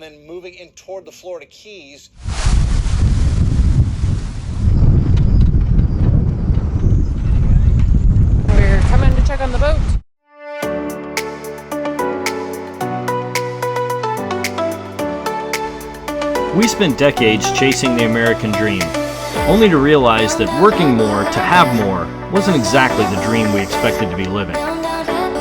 and then moving in toward the Florida Keys. We're coming to check on the boat. We spent decades chasing the American dream, only to realize that working more to have more wasn't exactly the dream we expected to be living.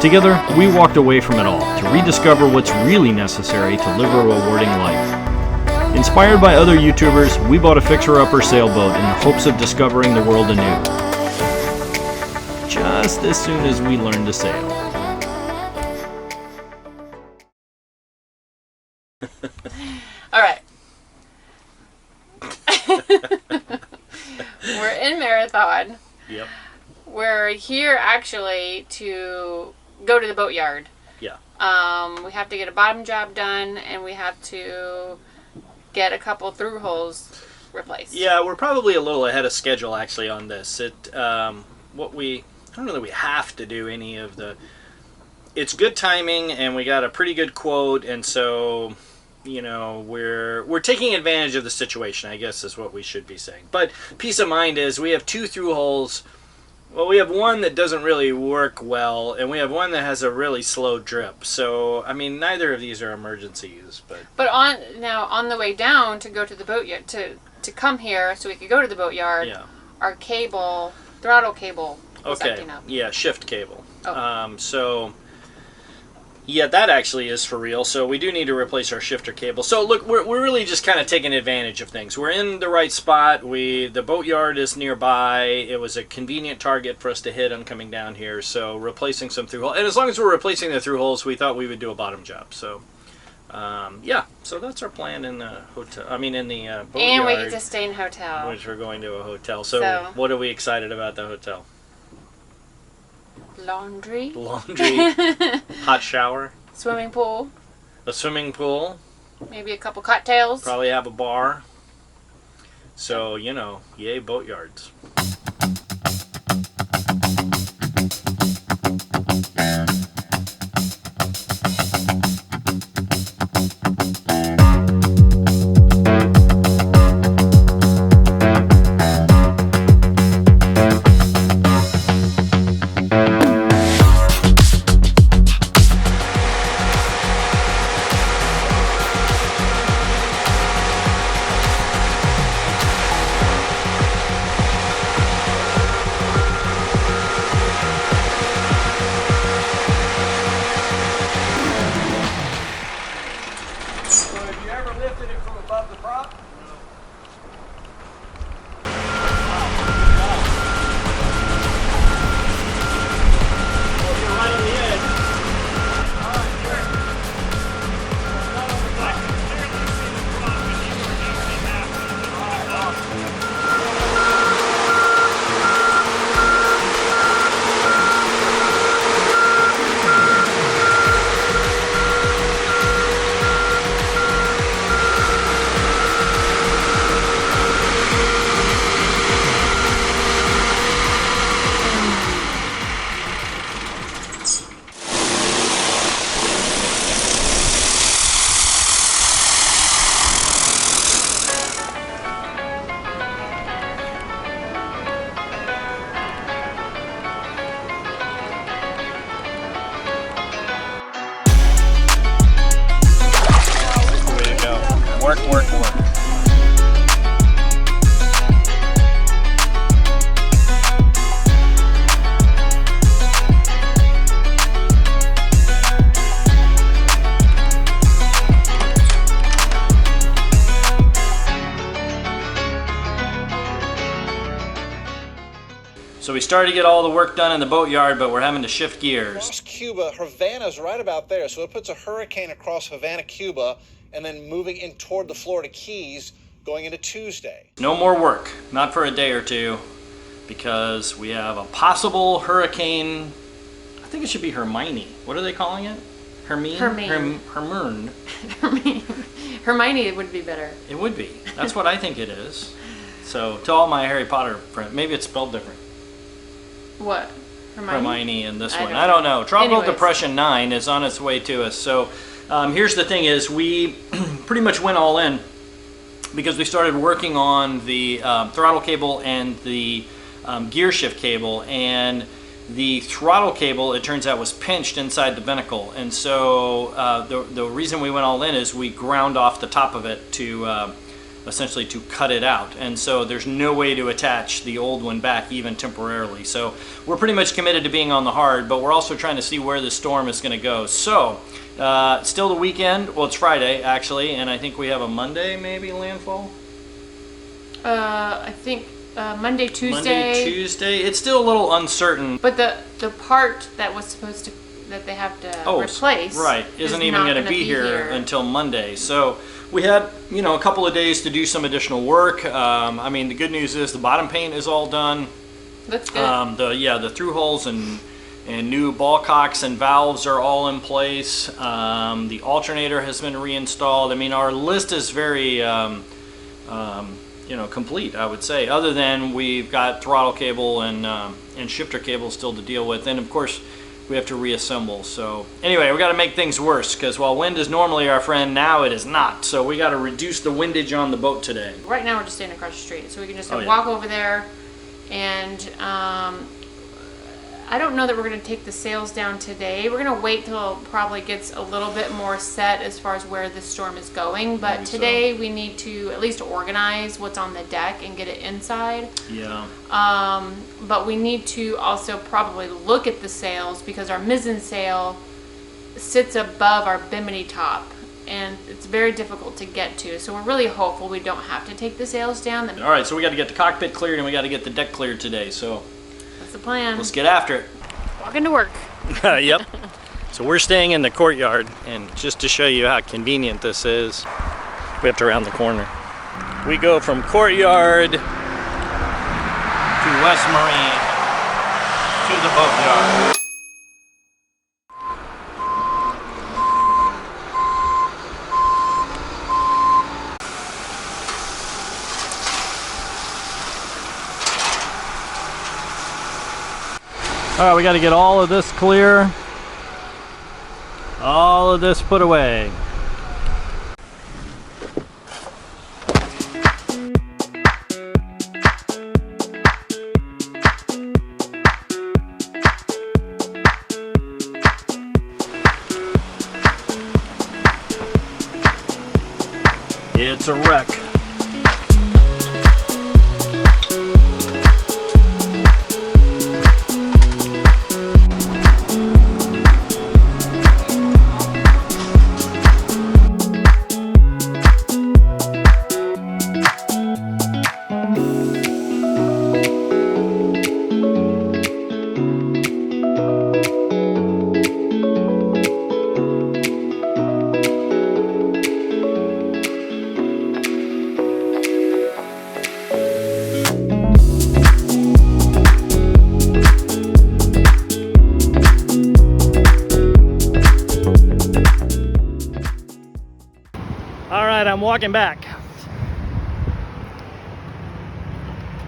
Together, we walked away from it all to rediscover what's really necessary to live a rewarding life. Inspired by other YouTubers, we bought a fixer-upper sailboat in the hopes of discovering the world anew. Just as soon as we learned to sail. All right. We're in Marathon. Yep. We're here actually to go to the Boatyard. Yeah. We have to get a bottom job done, and we have to get a couple through hulls replaced. Yeah, we're probably a little ahead of schedule actually on this. I don't know that we have to do any of the. It's good timing, and we got a pretty good quote, and so, you know, we're taking advantage of the situation, I guess is what we should be saying. But peace of mind is we have 2 through hulls. Well, we have one that doesn't really work well, and we have one that has a really slow drip. So, I mean, neither of these are emergencies, but on the way down to go to the boatyard to come here so we could go to the boatyard. Yeah. Our throttle cable was okay. acting up. Yeah, shift cable. Oh. So yeah, that actually is for real. So we do need to replace our shifter cable. So look, we're really just kind of taking advantage of things. We're in the right spot. The boatyard is nearby. It was a convenient target for us to hit on coming down here. So replacing some through hulls, and as long as we're replacing the through hulls, we thought we would do a bottom job. So yeah, so that's our plan in the hotel. I mean, in the boatyard. And we get to stay in a hotel. Which we're going to a hotel. So what are we excited about the hotel? Laundry, hot shower, swimming pool, a swimming pool, maybe a couple cocktails. Probably have a bar. So, you know, yay boatyards. Work. So we started to get all the work done in the boatyard, but we're having to shift gears. Across Cuba, Havana's right about there, so it puts a hurricane across Havana, Cuba, and then moving in toward the Florida Keys going into Tuesday. No more work, not for a day or two, because we have a possible hurricane. I think it should be Hermione. What are they calling it? Hermine? Hermine. Hermione would be better. It would be. That's what I think it is. So to all my Harry Potter friends, maybe it's spelled different. What? Hermione and this one. I don't know. Tropical Depression 9 is on its way to us. So Here's the thing is we pretty much went all in because we started working on the throttle cable and the gear shift cable, and the throttle cable, it turns out, was pinched inside the binnacle, and so the reason we went all in is we ground off the top of it to essentially to cut it out, and so there's no way to attach the old one back even temporarily. So we're pretty much committed to being on the hard, but we're also trying to see where the storm is going to go. So still the weekend, well, it's Friday actually, and I think we have a Monday maybe landfall. I think Monday, Tuesday. Monday, Tuesday. It's still a little uncertain. But the part that was supposed to, that they have to replace, right, isn't even going to be here until Monday. So we had, you know, a couple of days to do some additional work. I mean, the good news is the bottom paint is all done. That's good. The through hulls and new ball cocks and valves are all in place. The alternator has been reinstalled. I mean, our list is very you know, complete, I would say, other than we've got throttle cable and shifter cable still to deal with, and of course we have to reassemble. So anyway, we got to make things worse, because while wind is normally our friend, now it is not. So we got to reduce the windage on the boat today. Right now we're just standing across the street, so we can just walk over there, and I don't know that we're going to take the sails down today. We're going to wait till it probably gets a little bit more set as far as where the storm is going. But maybe today we need to at least organize what's on the deck and get it inside. Yeah. But we need to also probably look at the sails, because our mizzen sail sits above our bimini top, and it's very difficult to get to. So we're really hopeful we don't have to take the sails down. All right, so we got to get the cockpit cleared and we got to get the deck cleared today. So that's the plan. Let's get after it. Walking to work. Yep. So we're staying in the courtyard, and just to show you how convenient this is, we have to round the corner. We go from courtyard to West Marine to the boatyard. All right, we got to get all of this clear, all of this put away. It's a wreck. I'm walking back.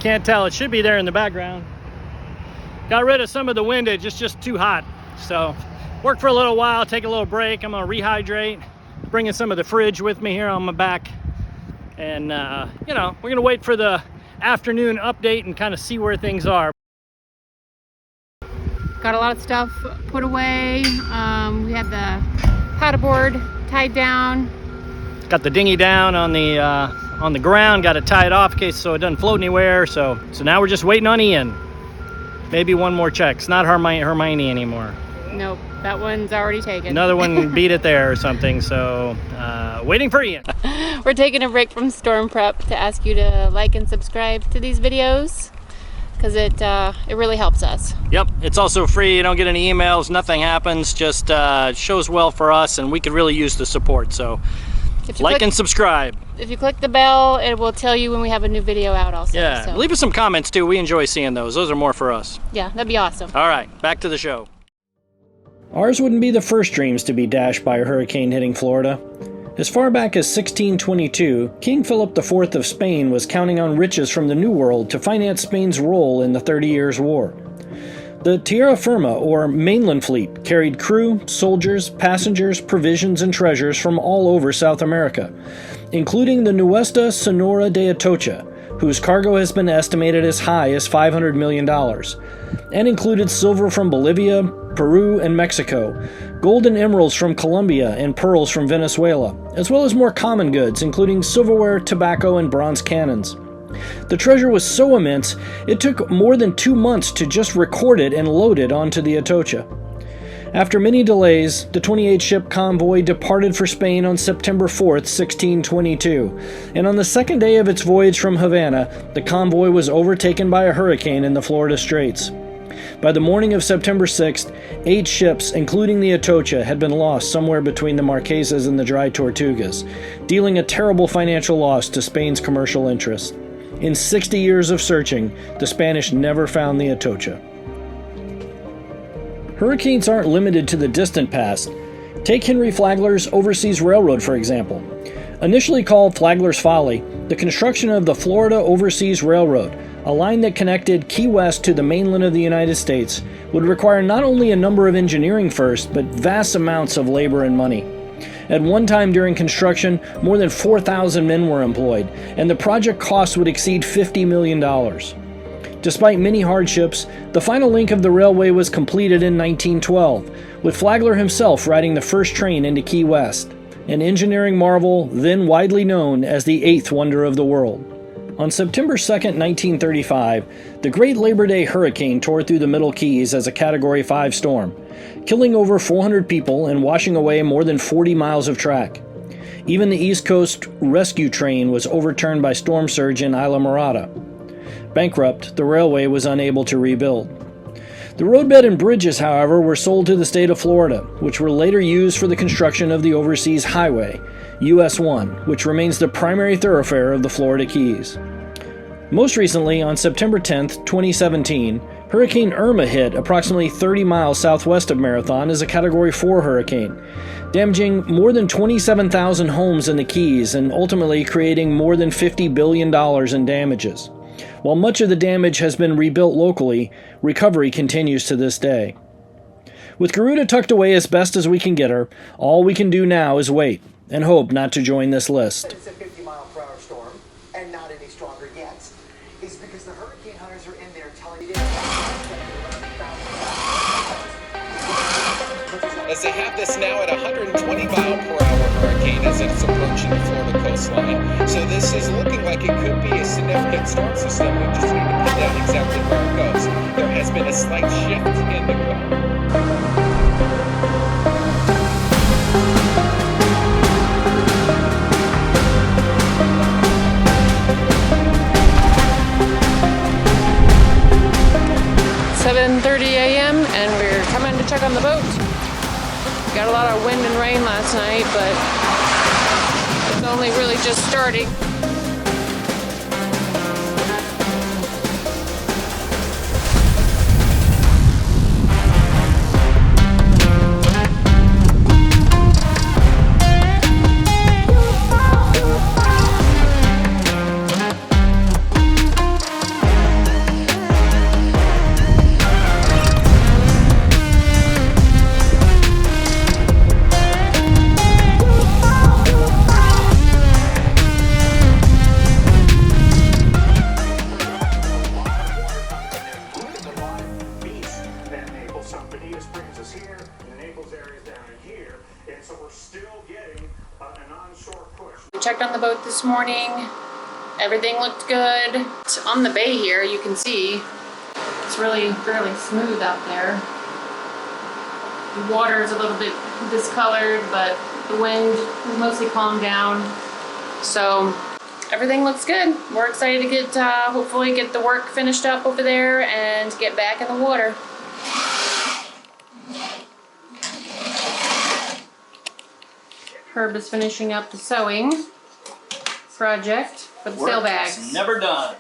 Can't tell, it should be there in the background. Got rid of some of the windage, it's just too hot. So work for a little while, take a little break. I'm gonna rehydrate, bringing some of the fridge with me here on my back. And you know, we're gonna wait for the afternoon update and kind of see where things are. Got a lot of stuff put away. We had the paddleboard tied down. Got the dinghy down on the ground, got it tied off in case so it doesn't float anywhere. So now we're just waiting on Ian. Maybe one more check. It's not Hermione anymore. Nope, that one's already taken. Another one beat it there or something. So waiting for Ian. We're taking a break from storm prep to ask you to like and subscribe to these videos, because it really helps us. Yep, it's also free. You don't get any emails, nothing happens, just shows well for us, and we could really use the support. So like and subscribe. If you click the bell, it will tell you when we have a new video out also. Yeah, so. Leave us some comments too. We enjoy seeing those. Those are more for us. Yeah, that'd be awesome. All right, back to the show. Ours wouldn't be the first dreams to be dashed by a hurricane hitting Florida. As far back as 1622, King Philip IV of Spain was counting on riches from the New World to finance Spain's role in the 30 Years' War. The tierra firma, or mainland fleet, carried crew, soldiers, passengers, provisions, and treasures from all over South America, including the Nuestra Senora de Atocha, whose cargo has been estimated as high as $500 million, and included silver from Bolivia, Peru, and Mexico, gold and emeralds from Colombia, and pearls from Venezuela, as well as more common goods, including silverware, tobacco, and bronze cannons. The treasure was so immense, it took more than 2 months to just record it and load it onto the Atocha. After many delays, the 28-ship convoy departed for Spain on September 4th, 1622, and on the second day of its voyage from Havana, the convoy was overtaken by a hurricane in the Florida Straits. By the morning of September 6th, 8 ships, including the Atocha, had been lost somewhere between the Marquesas and the Dry Tortugas, dealing a terrible financial loss to Spain's commercial interests. In 60 years of searching, the Spanish never found the Atocha. Hurricanes aren't limited to the distant past. Take Henry Flagler's Overseas Railroad, for example. Initially called Flagler's Folly, the construction of the Florida Overseas Railroad, a line that connected Key West to the mainland of the United States, would require not only a number of engineering firsts, but vast amounts of labor and money. At one time during construction, more than 4,000 men were employed, and the project cost would exceed $50 million. Despite many hardships, the final link of the railway was completed in 1912, with Flagler himself riding the first train into Key West, an engineering marvel then widely known as the eighth wonder of the world. On September 2, 1935, the Great Labor Day hurricane tore through the Middle Keys as a Category 5 storm, killing over 400 people and washing away more than 40 miles of track. Even the East Coast rescue train was overturned by storm surge in Islamorada. Bankrupt, the railway was unable to rebuild. The roadbed and bridges, however, were sold to the state of Florida, which were later used for the construction of the Overseas Highway, US 1, which remains the primary thoroughfare of the Florida Keys. Most recently, on September 10, 2017, Hurricane Irma hit approximately 30 miles southwest of Marathon as a Category 4 hurricane, damaging more than 27,000 homes in the Keys and ultimately creating more than $50 billion in damages. While much of the damage has been rebuilt locally, recovery continues to this day. With Garuda tucked away as best as we can get her, all we can do now is wait and hope not to join this list. It's a 50-mile-per-hour storm, and not any stronger yet, is because the hurricane hunters are in there telling you As they have this now at 120-mile-per-hour hurricane as it's approaching the Florida coastline. So this is looking like it could be a significant storm system. We just need to pin down exactly where it goes. There has been a slight shift in the cone. A.m. and we're coming to check on the boat. Got a lot of wind and rain last night, but it's only really just starting. Checked on the boat this morning. Everything looked good. On the bay here, you can see it's really fairly smooth out there. The water is a little bit discolored, but the wind is mostly calmed down. So everything looks good. We're excited to get hopefully get the work finished up over there and get back in the water. Herb is finishing up the sewing project for the sail bags. Never done.